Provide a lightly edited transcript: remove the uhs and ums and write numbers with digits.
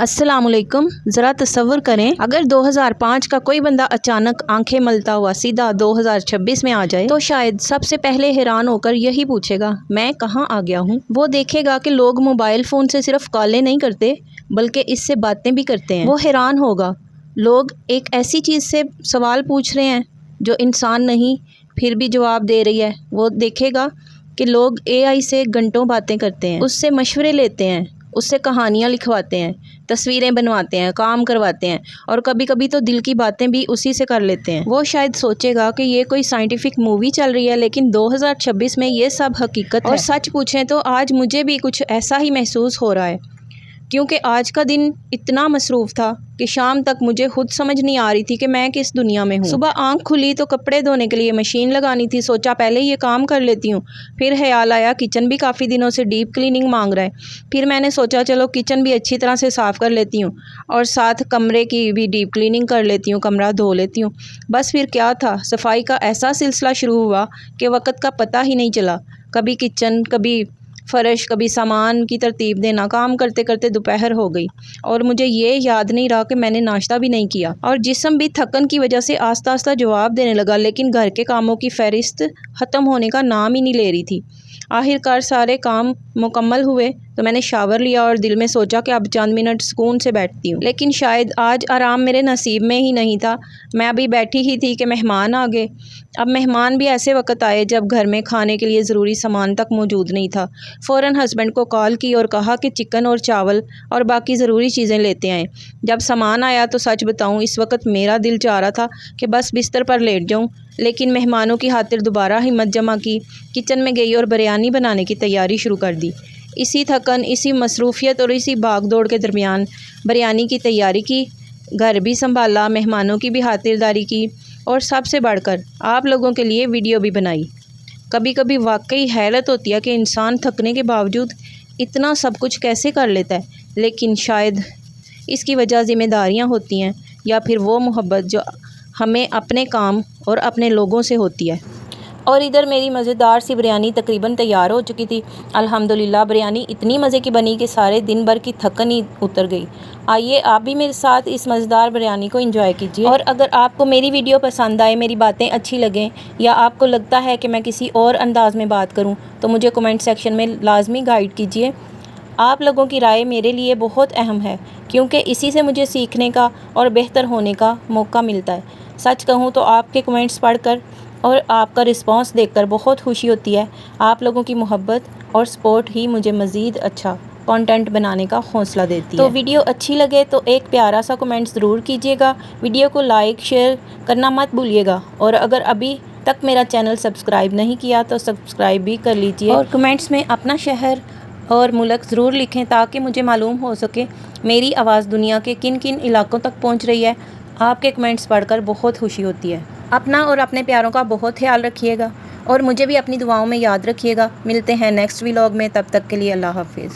अस्सलाम वालेकुम। ज़रा तसव्वुर करें अगर 2005 का कोई बंदा अचानक आंखें मलता हुआ सीधा 2026 में आ जाए तो शायद सबसे पहले हैरान होकर यही पूछेगा मैं कहाँ आ गया हूँ। वो देखेगा कि लोग मोबाइल फ़ोन से सिर्फ कॉलें नहीं करते बल्कि इससे बातें भी करते हैं। वो हैरान होगा लोग एक ऐसी चीज़ से सवाल पूछ रहे हैं जो इंसान नहीं फिर भी जवाब दे रही है। वो देखेगा कि लोग AI से घंटों बातें करते हैं, उससे मशवरे लेते हैं, उससे कहानियाँ लिखवाते हैं, तस्वीरें बनवाते हैं, काम करवाते हैं और कभी कभी तो दिल की बातें भी उसी से कर लेते हैं। वो शायद सोचेगा कि ये कोई साइंटिफिक मूवी चल रही है, लेकिन 2026 में ये सब हकीकत है। और सच पूछें तो आज मुझे भी कुछ ऐसा ही महसूस हो रहा है, क्योंकि आज का दिन इतना मसरूफ़ था कि शाम तक मुझे खुद समझ नहीं आ रही थी कि मैं किस दुनिया में हूँ। सुबह आंख खुली तो कपड़े धोने के लिए मशीन लगानी थी, सोचा पहले ये काम कर लेती हूँ। फिर ख्याल आया किचन भी काफ़ी दिनों से डीप क्लीनिंग मांग रहा है। फिर मैंने सोचा चलो किचन भी अच्छी तरह से साफ़ कर लेती हूँ और साथ कमरे की भी डीप क्लीनिंग कर लेती हूँ, कमरा धो लेती हूँ। बस फिर क्या था, सफाई का ऐसा सिलसिला शुरू हुआ कि वक़्त का पता ही नहीं चला। कभी किचन, कभी फ़र्श, कभी सामान की तरतीब देना, काम करते करते दोपहर हो गई और मुझे ये याद नहीं रहा कि मैंने नाश्ता भी नहीं किया। और जिस्म भी थकन की वजह से आस्ता आस्ता जवाब देने लगा, लेकिन घर के कामों की फहरिस्त ख़त्म होने का नाम ही नहीं ले रही थी। आखिरकार सारे काम मुकम्मल हुए तो मैंने शावर लिया और दिल में सोचा कि अब चंद मिनट सुकून से बैठती हूँ। लेकिन शायद आज आराम मेरे नसीब में ही नहीं था। मैं अभी बैठी ही थी कि मेहमान आ गए। अब मेहमान भी ऐसे वक्त आए जब घर में खाने के लिए ज़रूरी सामान तक मौजूद नहीं था। फ़ौरन हस्बैंड को कॉल की और कहा कि चिकन और चावल और बाकी ज़रूरी चीज़ें लेते आएँ। जब सामान आया तो सच बताऊँ इस वक्त मेरा दिल चाह रहा था कि बस बिस्तर पर लेट जाऊँ, लेकिन मेहमानों की खातिर दोबारा हिम्मत जमा की, किचन में गई और बिरयानी बनाने की तैयारी शुरू कर दी। इसी थकन, इसी मसरूफ़ियत और इसी भाग दौड़ के दरमियान बिरयानी की तैयारी की, घर भी संभाला, मेहमानों की भी खातिरदारी की और सबसे बढ़कर आप लोगों के लिए वीडियो भी बनाई। कभी कभी वाकई हैरत होती है कि इंसान थकने के बावजूद इतना सब कुछ कैसे कर लेता है, लेकिन शायद इसकी वजह ज़िम्मेदारियाँ होती हैं या फिर वो मोहब्बत जो हमें अपने काम और अपने लोगों से होती है। और इधर मेरी मज़ेदार सी बिरयानी तकरीबन तैयार हो चुकी थी। अल्हम्दुलिल्लाह बिरयानी इतनी मज़े की बनी कि सारे दिन भर की थकन ही उतर गई। आइए आप भी मेरे साथ इस मज़ेदार बिरयानी को एंजॉय कीजिए। और अगर आपको मेरी वीडियो पसंद आए, मेरी बातें अच्छी लगें या आपको लगता है कि मैं किसी और अंदाज़ में बात करूँ तो मुझे कमेंट सेक्शन में लाजमी गाइड कीजिए। आप लोगों की राय मेरे लिए बहुत अहम है, क्योंकि इसी से मुझे सीखने का और बेहतर होने का मौका मिलता है। सच कहूँ तो आपके कमेंट्स पढ़कर और आपका रिस्पांस देखकर बहुत खुशी होती है। आप लोगों की मोहब्बत और सपोर्ट ही मुझे मज़ीद अच्छा कंटेंट बनाने का हौसला देती है। तो वीडियो अच्छी लगे तो एक प्यारा सा कमेंट ज़रूर कीजिएगा। वीडियो को लाइक शेयर करना मत भूलिएगा और अगर अभी तक मेरा चैनल सब्सक्राइब नहीं किया तो सब्सक्राइब भी कर लीजिए और कमेंट्स में अपना शहर और मुल्क ज़रूर लिखें ताकि मुझे मालूम हो सके मेरी आवाज़ दुनिया के किन किन इलाकों तक पहुंच रही है। आपके कमेंट्स पढ़कर बहुत खुशी होती है। अपना और अपने प्यारों का बहुत ख्याल रखिएगा और मुझे भी अपनी दुआओं में याद रखिएगा। मिलते हैं नेक्स्ट व्लॉग में, तब तक के लिए अल्लाह हाफिज़।